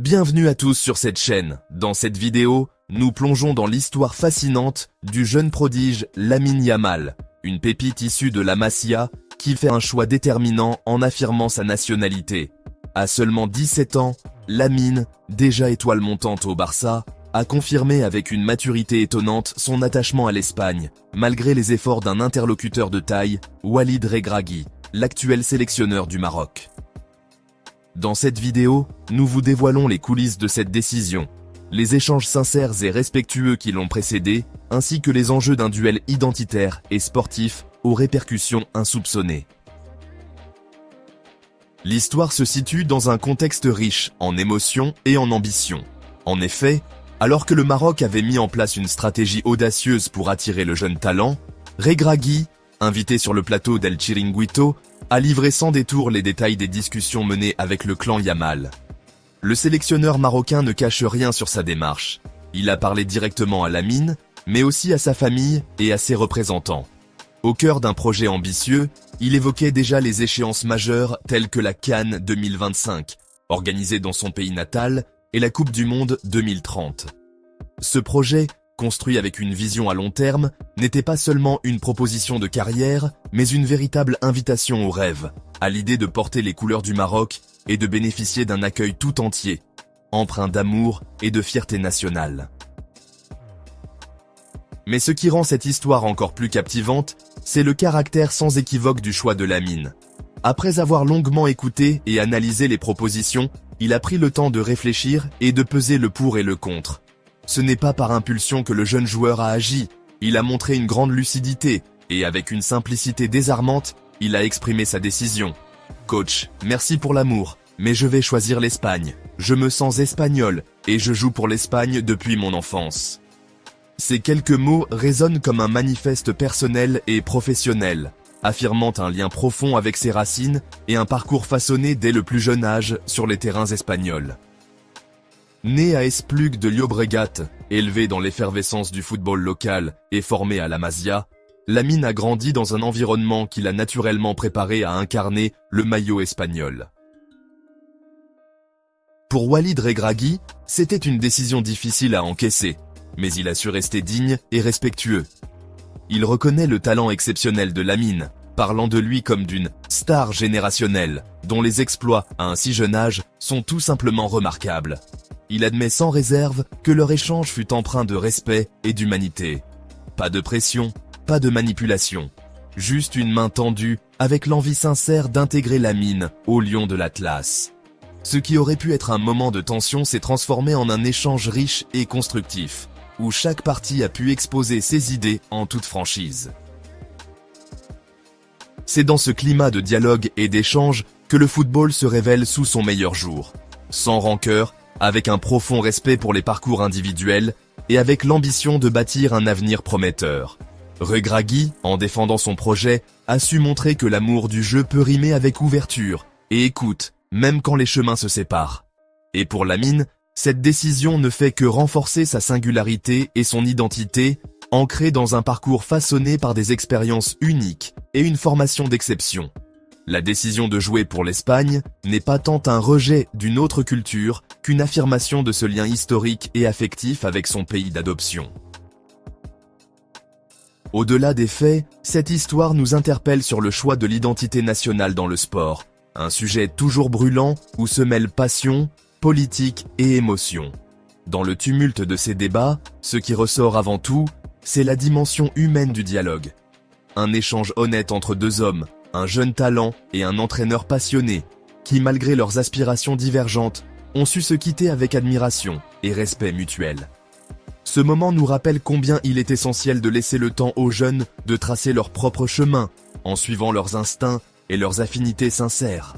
Bienvenue à tous sur cette chaîne. Dans cette vidéo, nous plongeons dans l'histoire fascinante du jeune prodige Lamine Yamal, une pépite issue de la Masia qui fait un choix déterminant en affirmant sa nationalité. À seulement 17 ans, Lamine, déjà étoile montante au Barça, a confirmé avec une maturité étonnante son attachement à l'Espagne, malgré les efforts d'un interlocuteur de taille, Walid Regragui, l'actuel sélectionneur du Maroc. Dans cette vidéo, nous vous dévoilons les coulisses de cette décision, les échanges sincères et respectueux qui l'ont précédé, ainsi que les enjeux d'un duel identitaire et sportif aux répercussions insoupçonnées. L'histoire se situe dans un contexte riche en émotions et en ambition. En effet, alors que le Maroc avait mis en place une stratégie audacieuse pour attirer le jeune talent, Regragui, invité sur le plateau d'El Chiringuito, a livré sans détour les détails des discussions menées avec le clan Yamal. Le sélectionneur marocain ne cache rien sur sa démarche. Il a parlé directement à Lamine, mais aussi à sa famille et à ses représentants. Au cœur d'un projet ambitieux, il évoquait déjà les échéances majeures telles que la CAN 2025, organisée dans son pays natal, et la Coupe du Monde 2030. Ce projet, construit avec une vision à long terme, n'était pas seulement une proposition de carrière, mais une véritable invitation au rêve, à l'idée de porter les couleurs du Maroc et de bénéficier d'un accueil tout entier, empreint d'amour et de fierté nationale. Mais ce qui rend cette histoire encore plus captivante, c'est le caractère sans équivoque du choix de Lamine. Après avoir longuement écouté et analysé les propositions, il a pris le temps de réfléchir et de peser le pour et le contre. Ce n'est pas par impulsion que le jeune joueur a agi, il a montré une grande lucidité, et avec une simplicité désarmante, il a exprimé sa décision. « Coach, merci pour l'amour, mais je vais choisir l'Espagne. Je me sens espagnol, et je joue pour l'Espagne depuis mon enfance. » Ces quelques mots résonnent comme un manifeste personnel et professionnel, affirmant un lien profond avec ses racines et un parcours façonné dès le plus jeune âge sur les terrains espagnols. Né à Esplugue de Llobregat, élevé dans l'effervescence du football local et formé à la Masia, Lamine a grandi dans un environnement qui l'a naturellement préparé à incarner le maillot espagnol. Pour Walid Regragui, c'était une décision difficile à encaisser, mais il a su rester digne et respectueux. Il reconnaît le talent exceptionnel de Lamine, parlant de lui comme d'une « star générationnelle » dont les exploits à un si jeune âge sont tout simplement remarquables. Il admet sans réserve que leur échange fut empreint de respect et d'humanité. Pas de pression, pas de manipulation. Juste une main tendue avec l'envie sincère d'intégrer Lamine au lion de l'Atlas. Ce qui aurait pu être un moment de tension s'est transformé en un échange riche et constructif, où chaque partie a pu exposer ses idées en toute franchise. C'est dans ce climat de dialogue et d'échange que le football se révèle sous son meilleur jour. Sans rancœur, avec un profond respect pour les parcours individuels et avec l'ambition de bâtir un avenir prometteur. Regragui, en défendant son projet, a su montrer que l'amour du jeu peut rimer avec ouverture et écoute, même quand les chemins se séparent. Et pour Lamine, cette décision ne fait que renforcer sa singularité et son identité, ancrée dans un parcours façonné par des expériences uniques et une formation d'exception. La décision de jouer pour l'Espagne n'est pas tant un rejet d'une autre culture qu'une affirmation de ce lien historique et affectif avec son pays d'adoption. Au-delà des faits, cette histoire nous interpelle sur le choix de l'identité nationale dans le sport, un sujet toujours brûlant où se mêlent passion, politique et émotion. Dans le tumulte de ces débats, ce qui ressort avant tout, c'est la dimension humaine du dialogue. Un échange honnête entre deux hommes, un jeune talent et un entraîneur passionné, qui malgré leurs aspirations divergentes, ont su se quitter avec admiration et respect mutuel. Ce moment nous rappelle combien il est essentiel de laisser le temps aux jeunes de tracer leur propre chemin, en suivant leurs instincts et leurs affinités sincères.